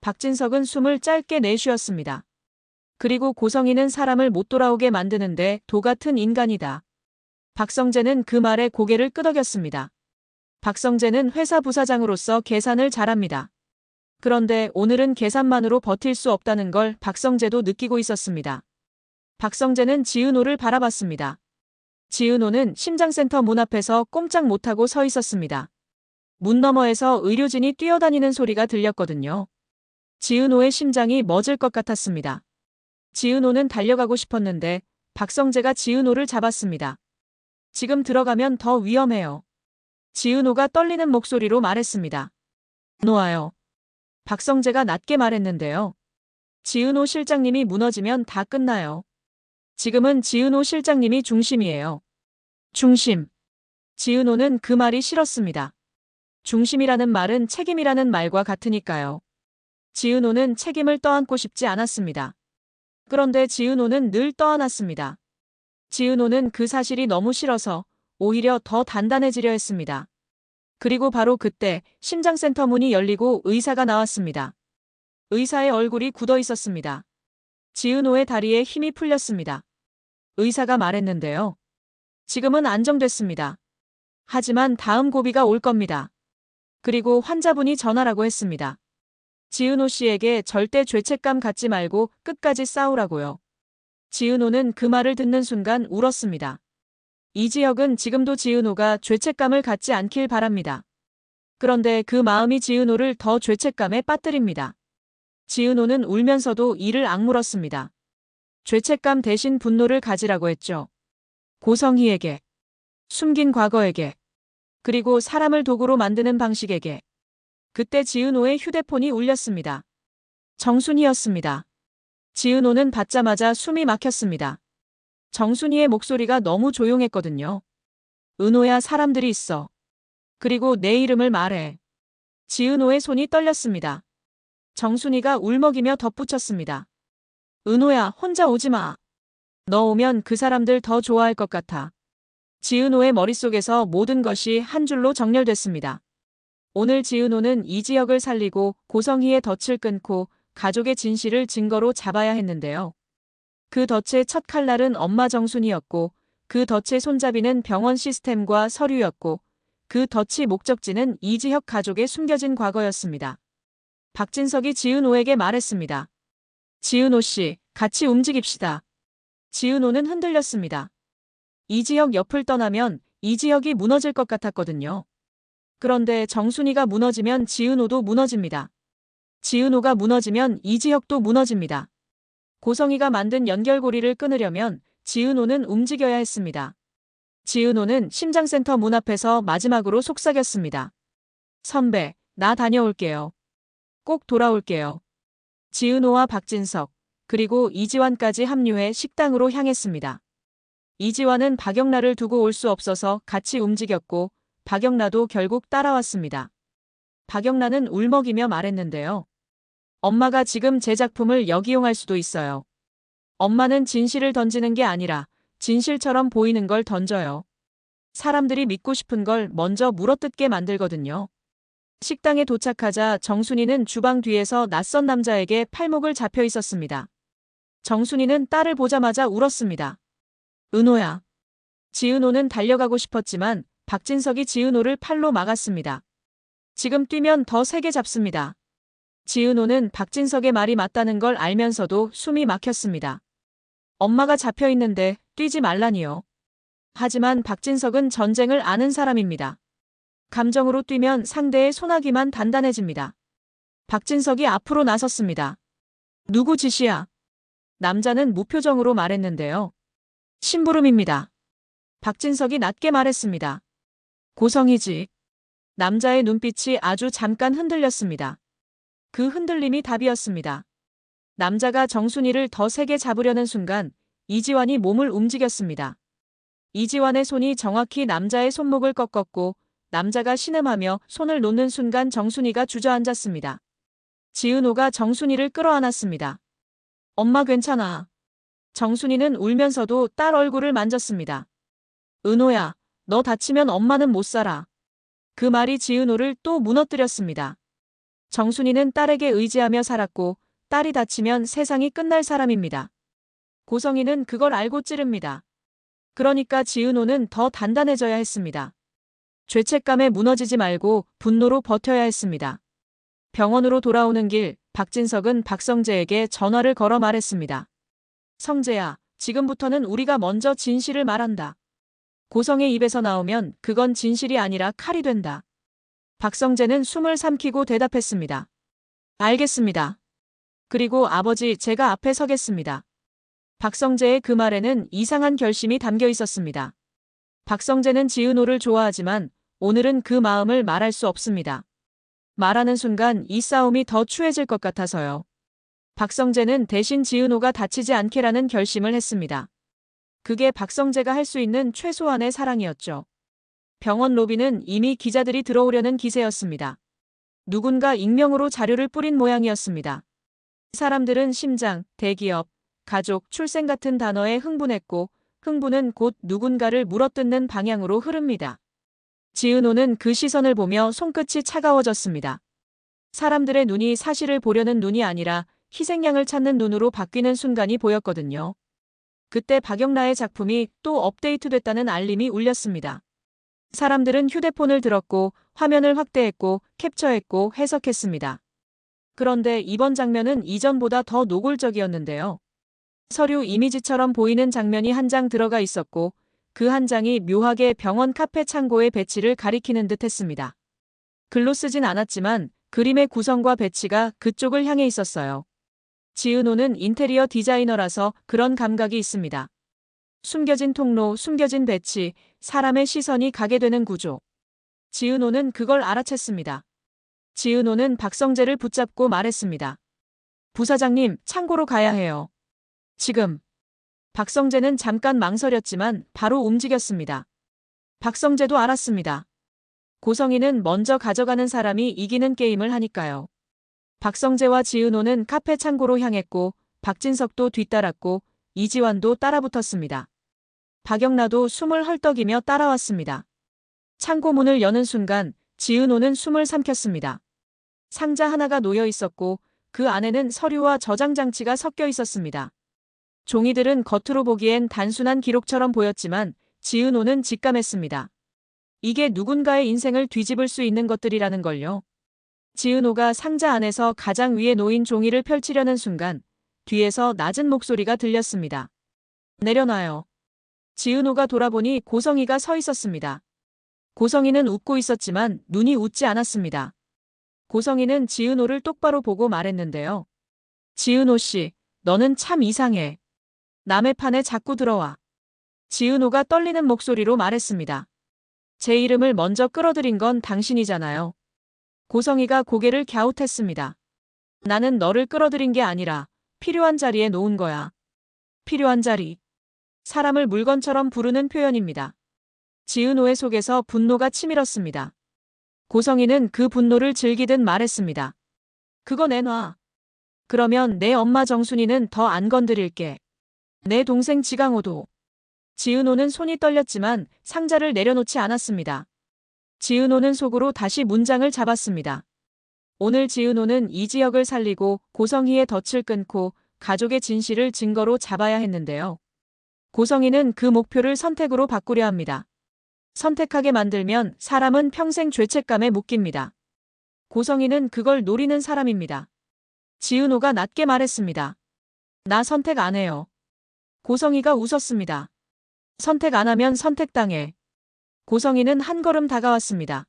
박진석은 숨을 짧게 내쉬었습니다. 그리고 고성희는 사람을 못 돌아오게 만드는데 도 같은 인간이다. 박성재는 그 말에 고개를 끄덕였습니다. 박성재는 회사 부사장으로서 계산을 잘합니다. 그런데 오늘은 계산만으로 버틸 수 없다는 걸 박성재도 느끼고 있었습니다. 박성재는 지은호를 바라봤습니다. 지은호는 심장센터 문 앞에서 꼼짝 못하고 서 있었습니다. 문 너머에서 의료진이 뛰어다니는 소리가 들렸거든요. 지은호의 심장이 멎을 것 같았습니다. 지은호는 달려가고 싶었는데 박성재가 지은호를 잡았습니다. 지금 들어가면 더 위험해요. 지은호가 떨리는 목소리로 말했습니다. 놓아요. 박성재가 낮게 말했는데요. 지은호 실장님이 무너지면 다 끝나요. 지금은 지은호 실장님이 중심이에요. 중심. 지은호는 그 말이 싫었습니다. 중심이라는 말은 책임이라는 말과 같으니까요. 지은호는 책임을 떠안고 싶지 않았습니다. 그런데 지은호는 늘 떠안았습니다. 지은호는 그 사실이 너무 싫어서 오히려 더 단단해지려 했습니다. 그리고 바로 그때 심장센터 문이 열리고 의사가 나왔습니다. 의사의 얼굴이 굳어 있었습니다. 지은호의 다리에 힘이 풀렸습니다. 의사가 말했는데요. 지금은 안정됐습니다. 하지만 다음 고비가 올 겁니다. 그리고 환자분이 전화라고 했습니다. 지은호 씨에게 절대 죄책감 갖지 말고 끝까지 싸우라고요. 지은호는 그 말을 듣는 순간 울었습니다. 이지혁은 지금도 지은호가 죄책감을 갖지 않길 바랍니다. 그런데 그 마음이 지은호를 더 죄책감에 빠뜨립니다. 지은호는 울면서도 이를 악물었습니다. 죄책감 대신 분노를 가지라고 했죠. 고성희에게, 숨긴 과거에게, 그리고 사람을 도구로 만드는 방식에게. 그때 지은호의 휴대폰이 울렸습니다. 정순이였습니다. 지은호는 받자마자 숨이 막혔습니다. 정순이의 목소리가 너무 조용했거든요. 은호야, 사람들이 있어. 그리고 내 이름을 말해. 지은호의 손이 떨렸습니다. 정순이가 울먹이며 덧붙였습니다. 은호야, 혼자 오지 마. 너 오면 그 사람들 더 좋아할 것 같아. 지은호의 머릿속에서 모든 것이 한 줄로 정렬됐습니다. 오늘 지은호는 이지혁을 살리고 고성희의 덫을 끊고 가족의 진실을 증거로 잡아야 했는데요. 그 덫의 첫 칼날은 엄마 정순이었고 그 덫의 손잡이는 병원 시스템과 서류였고 그 덫의 목적지는 이지혁 가족의 숨겨진 과거였습니다. 박진석이 지은호에게 말했습니다. 지은호 씨, 같이 움직입시다. 지은호는 흔들렸습니다. 이지혁 옆을 떠나면 이지혁이 무너질 것 같았거든요. 그런데 정순이가 무너지면 지은호도 무너집니다. 지은호가 무너지면 이지혁도 무너집니다. 고성희가 만든 연결고리를 끊으려면 지은호는 움직여야 했습니다. 지은호는 심장센터 문 앞에서 마지막으로 속삭였습니다. 선배, 나 다녀올게요. 꼭 돌아올게요. 지은호와 박진석, 그리고 이지환까지 합류해 식당으로 향했습니다. 이지환은 박영란을 두고 올 수 없어서 같이 움직였고 박영란도 결국 따라왔습니다. 박영란은 울먹이며 말했는데요. 엄마가 지금 제 작품을 역이용할 수도 있어요. 엄마는 진실을 던지는 게 아니라 진실처럼 보이는 걸 던져요. 사람들이 믿고 싶은 걸 먼저 물어뜯게 만들거든요. 식당에 도착하자 정순이는 주방 뒤에서 낯선 남자에게 팔목을 잡혀 있었습니다. 정순이는 딸을 보자마자 울었습니다. 은호야. 지은호는 달려가고 싶었지만 박진석이 지은호를 팔로 막았습니다. 지금 뛰면 더 세게 잡습니다. 지은호는 박진석의 말이 맞다는 걸 알면서도 숨이 막혔습니다. 엄마가 잡혀 있는데 뛰지 말라니요. 하지만 박진석은 전쟁을 아는 사람입니다. 감정으로 뛰면 상대의 소나기만 단단해집니다. 박진석이 앞으로 나섰습니다. 누구 짓이야? 남자는 무표정으로 말했는데요. 심부름입니다. 박진석이 낮게 말했습니다. 고성희지. 남자의 눈빛이 아주 잠깐 흔들렸습니다. 그 흔들림이 답이었습니다. 남자가 정순이를 더 세게 잡으려는 순간 이지환이 몸을 움직였습니다. 이지환의 손이 정확히 남자의 손목을 꺾었고 남자가 신음하며 손을 놓는 순간 정순이가 주저앉았습니다. 지은호가 정순이를 끌어안았습니다. 엄마 괜찮아. 정순이는 울면서도 딸 얼굴을 만졌습니다. 은호야, 너 다치면 엄마는 못 살아. 그 말이 지은호를 또 무너뜨렸습니다. 정순이는 딸에게 의지하며 살았고 딸이 다치면 세상이 끝날 사람입니다. 고성희는 그걸 알고 찌릅니다. 그러니까 지은호는 더 단단해져야 했습니다. 죄책감에 무너지지 말고 분노로 버텨야 했습니다. 병원으로 돌아오는 길, 박진석은 박성재에게 전화를 걸어 말했습니다. 성재야, 지금부터는 우리가 먼저 진실을 말한다. 고성의 입에서 나오면 그건 진실이 아니라 칼이 된다. 박성재는 숨을 삼키고 대답했습니다. 알겠습니다. 그리고 아버지, 제가 앞에 서겠습니다. 박성재의 그 말에는 이상한 결심이 담겨 있었습니다. 박성재는 지은호를 좋아하지만 오늘은 그 마음을 말할 수 없습니다. 말하는 순간 이 싸움이 더 추해질 것 같아서요. 박성재는 대신 지은호가 다치지 않게라는 결심을 했습니다. 그게 박성재가 할 수 있는 최소한의 사랑이었죠. 병원 로비는 이미 기자들이 들어오려는 기세였습니다. 누군가 익명으로 자료를 뿌린 모양이었습니다. 사람들은 심장, 대기업, 가족, 출생 같은 단어에 흥분했고 흥분은 곧 누군가를 물어뜯는 방향으로 흐릅니다. 지은호는 그 시선을 보며 손끝이 차가워졌습니다. 사람들의 눈이 사실을 보려는 눈이 아니라 희생양을 찾는 눈으로 바뀌는 순간이 보였거든요. 그때 박영란의 작품이 또 업데이트됐다는 알림이 울렸습니다. 사람들은 휴대폰을 들었고 화면을 확대했고 캡처했고 해석했습니다. 그런데 이번 장면은 이전보다 더 노골적이었는데요. 서류 이미지처럼 보이는 장면이 한 장 들어가 있었고 그 한 장이 묘하게 병원 카페 창고의 배치를 가리키는 듯 했습니다. 글로 쓰진 않았지만 그림의 구성과 배치가 그쪽을 향해 있었어요. 지은호는 인테리어 디자이너라서 그런 감각이 있습니다. 숨겨진 통로, 숨겨진 배치, 사람의 시선이 가게 되는 구조. 지은호는 그걸 알아챘습니다. 지은호는 박성재를 붙잡고 말했습니다. 부사장님, 창고로 가야 해요. 지금. 박성재는 잠깐 망설였지만 바로 움직였습니다. 박성재도 알았습니다. 고성희는 먼저 가져가는 사람이 이기는 게임을 하니까요. 박성재와 지은호는 카페 창고로 향했고 박진석도 뒤따랐고 이지환도 따라붙었습니다. 박영라도 숨을 헐떡이며 따라왔습니다. 창고 문을 여는 순간 지은호는 숨을 삼켰습니다. 상자 하나가 놓여 있었고 그 안에는 서류와 저장 장치가 섞여 있었습니다. 종이들은 겉으로 보기엔 단순한 기록처럼 보였지만 지은호는 직감했습니다. 이게 누군가의 인생을 뒤집을 수 있는 것들이라는 걸요. 지은호가 상자 안에서 가장 위에 놓인 종이를 펼치려는 순간 뒤에서 낮은 목소리가 들렸습니다. 내려놔요. 지은호가 돌아보니 고성이가 서 있었습니다. 고성이는 웃고 있었지만 눈이 웃지 않았습니다. 고성이는 지은호를 똑바로 보고 말했는데요. 지은호 씨, 너는 참 이상해. 남의 판에 자꾸 들어와. 지은호가 떨리는 목소리로 말했습니다. 제 이름을 먼저 끌어들인 건 당신이잖아요. 고성이가 고개를 갸웃했습니다. 나는 너를 끌어들인 게 아니라 필요한 자리에 놓은 거야. 필요한 자리. 사람을 물건처럼 부르는 표현입니다. 지은호의 속에서 분노가 치밀었습니다. 고성이는 그 분노를 즐기듯 말했습니다. 그거 내놔. 그러면 내 엄마 정순이는 더 안 건드릴게. 내 동생 지강호도. 지은호는 손이 떨렸지만 상자를 내려놓지 않았습니다. 지은호는 속으로 다시 문장을 잡았습니다. 오늘 지은호는 이지혁을 살리고 고성희의 덫을 끊고 가족의 진실을 증거로 잡아야 했는데요. 고성희는 그 목표를 선택으로 바꾸려 합니다. 선택하게 만들면 사람은 평생 죄책감에 묶입니다. 고성희는 그걸 노리는 사람입니다. 지은호가 낮게 말했습니다. 나 선택 안 해요. 고성희가 웃었습니다. 선택 안 하면 선택당해. 고성희는 한 걸음 다가왔습니다.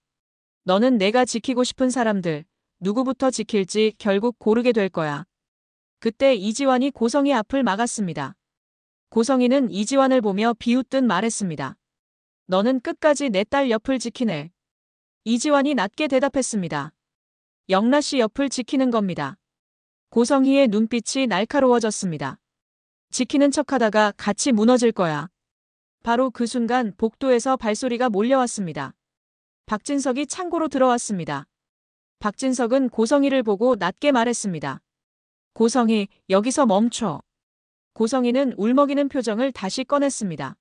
너는 내가 지키고 싶은 사람들, 누구부터 지킬지 결국 고르게 될 거야. 그때 이지환이 고성희 앞을 막았습니다. 고성희는 이지환을 보며 비웃듯 말했습니다. 너는 끝까지 내 딸 옆을 지키네. 이지환이 낮게 대답했습니다. 영라 씨 옆을 지키는 겁니다. 고성희의 눈빛이 날카로워졌습니다. 지키는 척하다가 같이 무너질 거야. 바로 그 순간 복도에서 발소리가 몰려왔습니다. 박진석이 창고로 들어왔습니다. 박진석은 고성희를 보고 낮게 말했습니다. 고성희, 여기서 멈춰. 고성희는 울먹이는 표정을 다시 꺼냈습니다.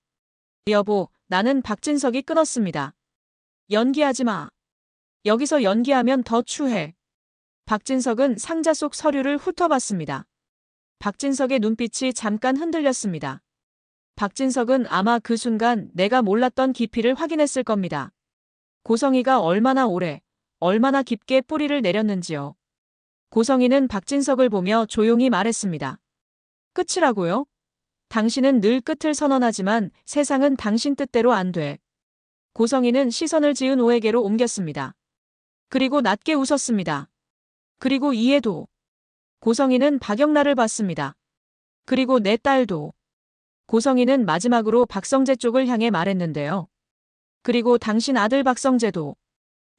여보, 나는 박진석이 끊었습니다. 연기하지 마. 여기서 연기하면 더 추해. 박진석은 상자 속 서류를 훑어봤습니다. 박진석의 눈빛이 잠깐 흔들렸습니다. 박진석은 아마 그 순간 내가 몰랐던 깊이를 확인했을 겁니다. 고성희가 얼마나 오래, 얼마나 깊게 뿌리를 내렸는지요. 고성희는 박진석을 보며 조용히 말했습니다. 끝이라고요? 당신은 늘 끝을 선언하지만 세상은 당신 뜻대로 안 돼. 고성희는 시선을 지은호에게로 옮겼습니다. 그리고 낮게 웃었습니다. 그리고 이해도. 고성희는 박영라를 봤습니다. 그리고 내 딸도. 고성희는 마지막으로 박성재 쪽을 향해 말했는데요. 그리고 당신 아들 박성재도.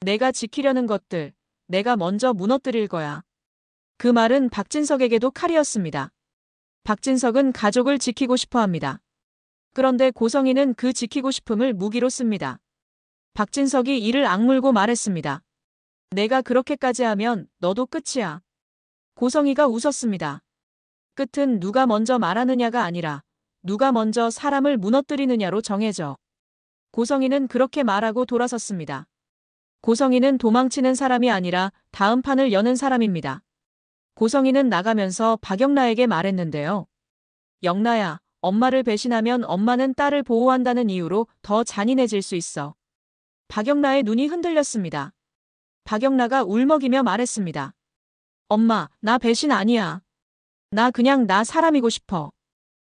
내가 지키려는 것들, 내가 먼저 무너뜨릴 거야. 그 말은 박진석에게도 칼이었습니다. 박진석은 가족을 지키고 싶어 합니다. 그런데 고성희는 그 지키고 싶음을 무기로 씁니다. 박진석이 이를 악물고 말했습니다. 내가 그렇게까지 하면 너도 끝이야. 고성희가 웃었습니다. 끝은 누가 먼저 말하느냐가 아니라 누가 먼저 사람을 무너뜨리느냐로 정해져. 고성희는 그렇게 말하고 돌아섰습니다. 고성희는 도망치는 사람이 아니라 다음 판을 여는 사람입니다. 고성희는 나가면서 박영라에게 말했는데요. 영라야, 엄마를 배신하면 엄마는 딸을 보호한다는 이유로 더 잔인해질 수 있어. 박영라의 눈이 흔들렸습니다. 박영라가 울먹이며 말했습니다. 엄마, 나 배신 아니야. 나 그냥 나 사람이고 싶어.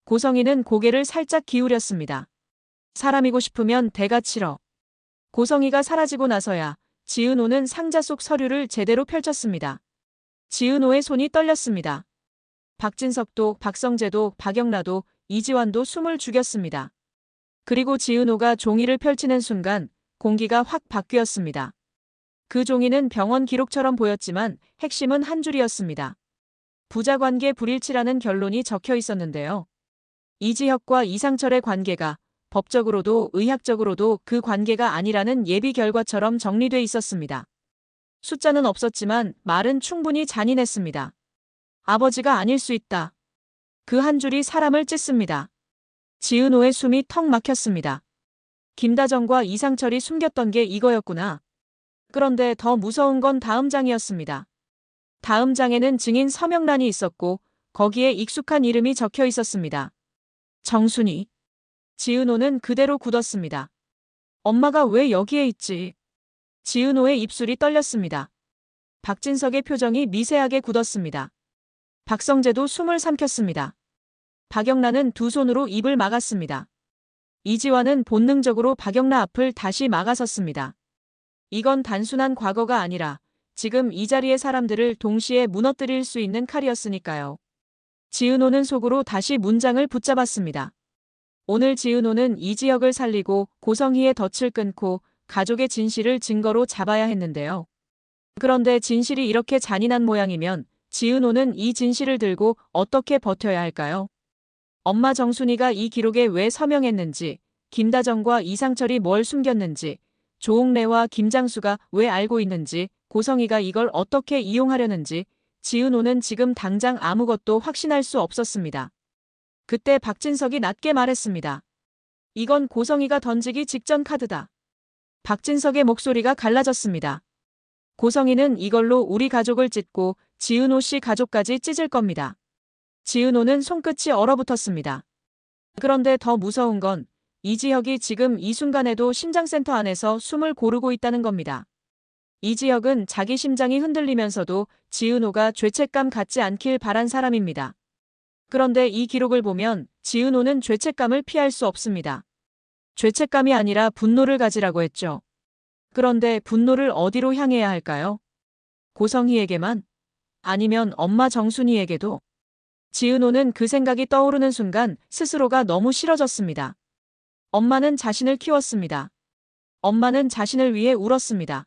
고성희는 고개를 살짝 기울였습니다. 사람이고 싶으면 대가 치러. 고성희가 사라지고 나서야 지은호는 상자 속 서류를 제대로 펼쳤습니다. 지은호의 손이 떨렸습니다. 박진석도 박성재도 박영라도 이지환도 숨을 죽였습니다. 그리고 지은호가 종이를 펼치는 순간 공기가 확 바뀌었습니다. 그 종이는 병원 기록처럼 보였지만 핵심은 한 줄이었습니다. 부자관계 불일치라는 결론이 적혀 있었는데요. 이지혁과 이상철의 관계가 법적으로도 의학적으로도 그 관계가 아니라는 예비 결과처럼 정리돼 있었습니다. 숫자는 없었지만 말은 충분히 잔인했습니다. 아버지가 아닐 수 있다. 그 한 줄이 사람을 찢습니다. 지은호의 숨이 턱 막혔습니다. 김다정과 이상철이 숨겼던 게 이거였구나. 그런데 더 무서운 건 다음 장이었습니다. 다음 장에는 증인 서명란이 있었고 거기에 익숙한 이름이 적혀 있었습니다. 정순이. 지은호는 그대로 굳었습니다. 엄마가 왜 여기에 있지? 지은호의 입술이 떨렸습니다. 박진석의 표정이 미세하게 굳었습니다. 박성재도 숨을 삼켰습니다. 박영란은 두 손으로 입을 막았습니다. 이지환은 본능적으로 박영란 앞을 다시 막아섰습니다. 이건 단순한 과거가 아니라 지금 이 자리의 사람들을 동시에 무너뜨릴 수 있는 칼이었으니까요. 지은호는 속으로 다시 문장을 붙잡았습니다. 오늘 지은호는 이지혁을 살리고 고성희의 덫을 끊고 가족의 진실을 증거로 잡아야 했는데요. 그런데 진실이 이렇게 잔인한 모양이면 지은호는 이 진실을 들고 어떻게 버텨야 할까요? 엄마 정순이가 이 기록에 왜 서명했는지, 김다정과 이상철이 뭘 숨겼는지, 조옥래와 김장수가 왜 알고 있는지, 고성희가 이걸 어떻게 이용하려는지 지은호는 지금 당장 아무것도 확신할 수 없었습니다. 그때 박진석이 낮게 말했습니다. 이건 고성희가 던지기 직전 카드다. 박진석의 목소리가 갈라졌습니다. 고성희는 이걸로 우리 가족을 찢고 지은호 씨 가족까지 찢을 겁니다. 지은호는 손끝이 얼어붙었습니다. 그런데 더 무서운 건 이지혁이 지금 이 순간에도 심장센터 안에서 숨을 고르고 있다는 겁니다. 이지혁은 자기 심장이 흔들리면서도 지은호가 죄책감 갖지 않길 바란 사람입니다. 그런데 이 기록을 보면 지은호는 죄책감을 피할 수 없습니다. 죄책감이 아니라 분노를 가지라고 했죠. 그런데 분노를 어디로 향해야 할까요? 고성희에게만? 아니면 엄마 정순이에게도? 지은호는 그 생각이 떠오르는 순간 스스로가 너무 싫어졌습니다. 엄마는 자신을 키웠습니다. 엄마는 자신을 위해 울었습니다.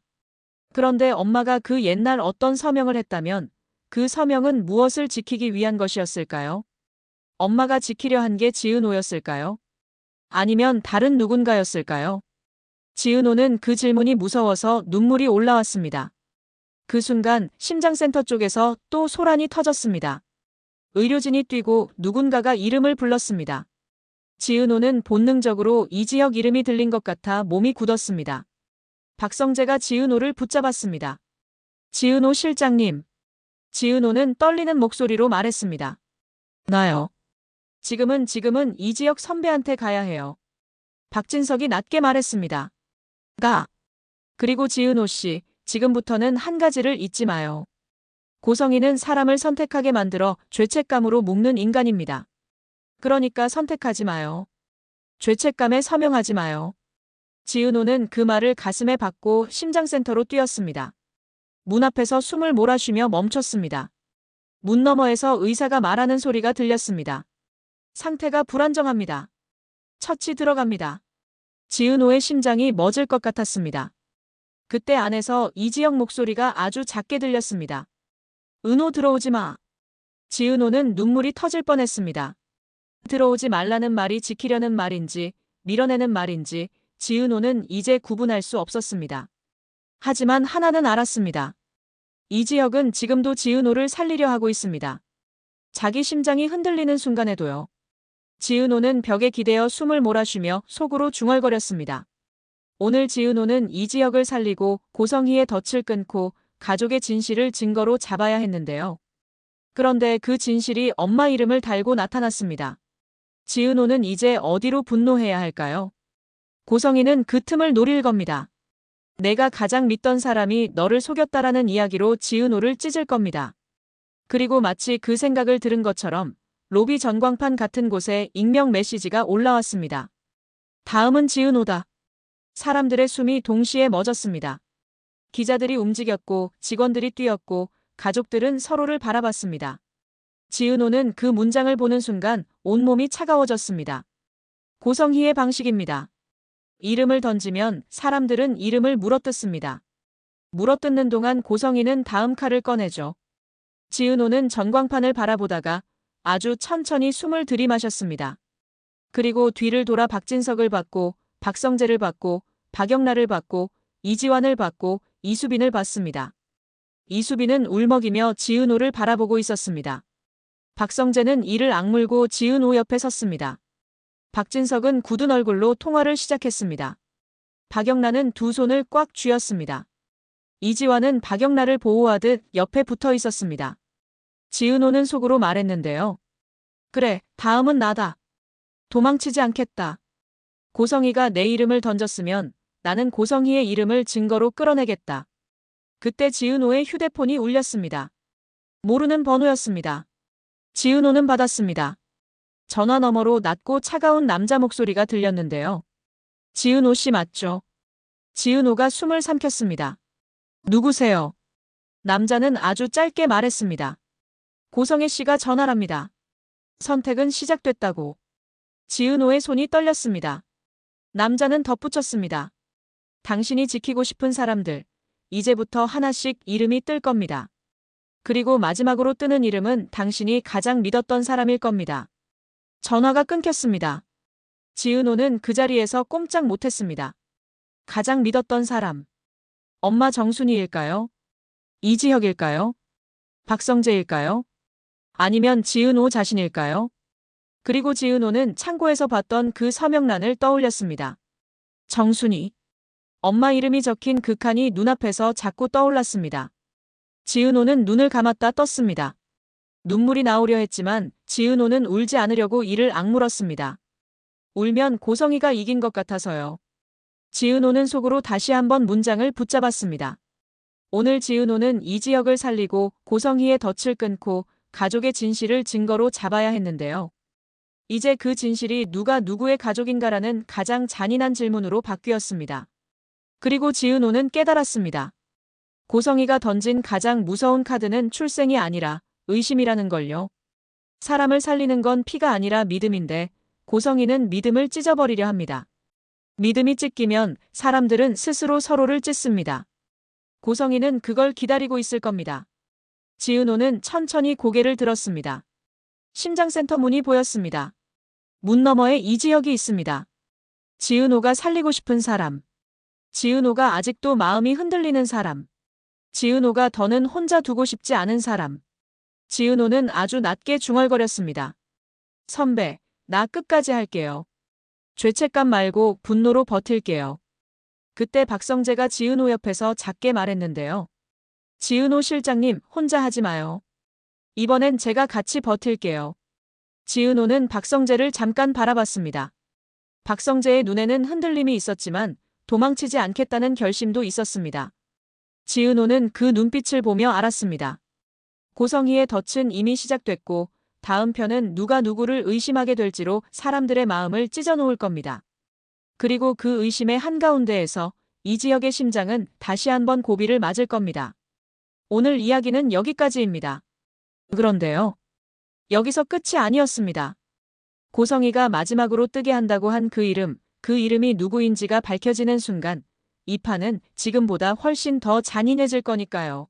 그런데 엄마가 그 옛날 어떤 서명을 했다면 그 서명은 무엇을 지키기 위한 것이었을까요? 엄마가 지키려 한 게 지은호였을까요? 아니면 다른 누군가였을까요? 지은호는 그 질문이 무서워서 눈물이 올라왔습니다. 그 순간 심장센터 쪽에서 또 소란이 터졌습니다. 의료진이 뛰고 누군가가 이름을 불렀습니다. 지은호는 본능적으로 이지혁 이름이 들린 것 같아 몸이 굳었습니다. 박성재가 지은호를 붙잡았습니다. 지은호 실장님. 지은호는 떨리는 목소리로 말했습니다. 나요. 지금은 이지혁 선배한테 가야 해요. 박진석이 낮게 말했습니다. 가. 그리고 지은호 씨, 지금부터는 한 가지를 잊지 마요. 고성희는 사람을 선택하게 만들어 죄책감으로 묶는 인간입니다. 그러니까 선택하지 마요. 죄책감에 서명하지 마요. 지은호는 그 말을 가슴에 받고 심장센터로 뛰었습니다. 문 앞에서 숨을 몰아쉬며 멈췄습니다. 문 너머에서 의사가 말하는 소리가 들렸습니다. 상태가 불안정합니다. 처치 들어갑니다. 지은호의 심장이 멎을 것 같았습니다. 그때 안에서 이지혁 목소리가 아주 작게 들렸습니다. 은호 들어오지 마. 지은호는 눈물이 터질 뻔했습니다. 들어오지 말라는 말이 지키려는 말인지 밀어내는 말인지 지은호는 이제 구분할 수 없었습니다. 하지만 하나는 알았습니다. 이지혁은 지금도 지은호를 살리려 하고 있습니다. 자기 심장이 흔들리는 순간에도요. 지은호는 벽에 기대어 숨을 몰아쉬며 속으로 중얼거렸습니다. 오늘 지은호는 이지혁을 살리고 고성희의 덫을 끊고 가족의 진실을 증거로 잡아야 했는데요. 그런데 그 진실이 엄마 이름을 달고 나타났습니다. 지은호는 이제 어디로 분노해야 할까요? 고성희는 그 틈을 노릴 겁니다. 내가 가장 믿던 사람이 너를 속였다라는 이야기로 지은호를 찢을 겁니다. 그리고 마치 그 생각을 들은 것처럼 로비 전광판 같은 곳에 익명 메시지가 올라왔습니다. 다음은 지은호다. 사람들의 숨이 동시에 멎었습니다. 기자들이 움직였고 직원들이 뛰었고 가족들은 서로를 바라봤습니다. 지은호는 그 문장을 보는 순간 온몸이 차가워졌습니다. 고성희의 방식입니다. 이름을 던지면 사람들은 이름을 물어뜯습니다. 물어뜯는 동안 고성희는 다음 칼을 꺼내죠. 지은호는 전광판을 바라보다가 아주 천천히 숨을 들이마셨습니다. 그리고 뒤를 돌아 박진석을 봤고 박성재를 봤고 박영란을 봤고 이지환을 봤고 이수빈을 봤습니다. 이수빈은 울먹이며 지은호를 바라보고 있었습니다. 박성재는 이를 악물고 지은호 옆에 섰습니다. 박진석은 굳은 얼굴로 통화를 시작했습니다. 박영란은 두 손을 꽉 쥐었습니다. 이지환은 박영란을 보호하듯 옆에 붙어 있었습니다. 지은호는 속으로 말했는데요. 그래, 다음은 나다. 도망치지 않겠다. 고성희가 내 이름을 던졌으면 나는 고성희의 이름을 증거로 끌어내겠다. 그때 지은호의 휴대폰이 울렸습니다. 모르는 번호였습니다. 지은호는 받았습니다. 전화 너머로 낮고 차가운 남자 목소리가 들렸는데요. 지은호 씨 맞죠? 지은호가 숨을 삼켰습니다. 누구세요? 남자는 아주 짧게 말했습니다. 고성혜 씨가 전화랍니다. 선택은 시작됐다고. 지은호의 손이 떨렸습니다. 남자는 덧붙였습니다. 당신이 지키고 싶은 사람들, 이제부터 하나씩 이름이 뜰 겁니다. 그리고 마지막으로 뜨는 이름은 당신이 가장 믿었던 사람일 겁니다. 전화가 끊겼습니다. 지은호는 그 자리에서 꼼짝 못했습니다. 가장 믿었던 사람. 엄마 정순이일까요? 이지혁일까요? 박성재일까요? 아니면 지은호 자신일까요? 그리고 지은호는 창고에서 봤던 그 서명란을 떠올렸습니다. 정순이. 엄마 이름이 적힌 그 칸이 눈앞에서 자꾸 떠올랐습니다. 지은호는 눈을 감았다 떴습니다. 눈물이 나오려 했지만 지은호는 울지 않으려고 이를 악물었습니다. 울면 고성희가 이긴 것 같아서요. 지은호는 속으로 다시 한번 문장을 붙잡았습니다. 오늘 지은호는 이지혁을 살리고 고성희의 덫을 끊고 가족의 진실을 증거로 잡아야 했는데요. 이제 그 진실이 누가 누구의 가족인가라는 가장 잔인한 질문으로 바뀌었습니다. 그리고 지은호는 깨달았습니다. 고성희가 던진 가장 무서운 카드는 출생이 아니라 의심이라는 걸요. 사람을 살리는 건 피가 아니라 믿음인데 고성희는 믿음을 찢어버리려 합니다. 믿음이 찢기면 사람들은 스스로 서로를 찢습니다. 고성희는 그걸 기다리고 있을 겁니다. 지은호는 천천히 고개를 들었습니다. 심장센터 문이 보였습니다. 문 너머에 이지혁이 있습니다. 지은호가 살리고 싶은 사람. 지은호가 아직도 마음이 흔들리는 사람. 지은호가 더는 혼자 두고 싶지 않은 사람. 지은호는 아주 낮게 중얼거렸습니다. 선배, 나 끝까지 할게요. 죄책감 말고 분노로 버틸게요. 그때 박성재가 지은호 옆에서 작게 말했는데요. 지은호 실장님, 혼자 하지 마요. 이번엔 제가 같이 버틸게요. 지은호는 박성재를 잠깐 바라봤습니다. 박성재의 눈에는 흔들림이 있었지만 도망치지 않겠다는 결심도 있었습니다. 지은호는 그 눈빛을 보며 알았습니다. 고성희의 덫은 이미 시작됐고 다음 편은 누가 누구를 의심하게 될지로 사람들의 마음을 찢어놓을 겁니다. 그리고 그 의심의 한가운데에서 이지혁의 심장은 다시 한번 고비를 맞을 겁니다. 오늘 이야기는 여기까지입니다. 그런데요. 여기서 끝이 아니었습니다. 고성희가 마지막으로 뜨게 한다고 한 그 이름이 누구인지가 밝혀지는 순간 이 판은 지금보다 훨씬 더 잔인해질 거니까요.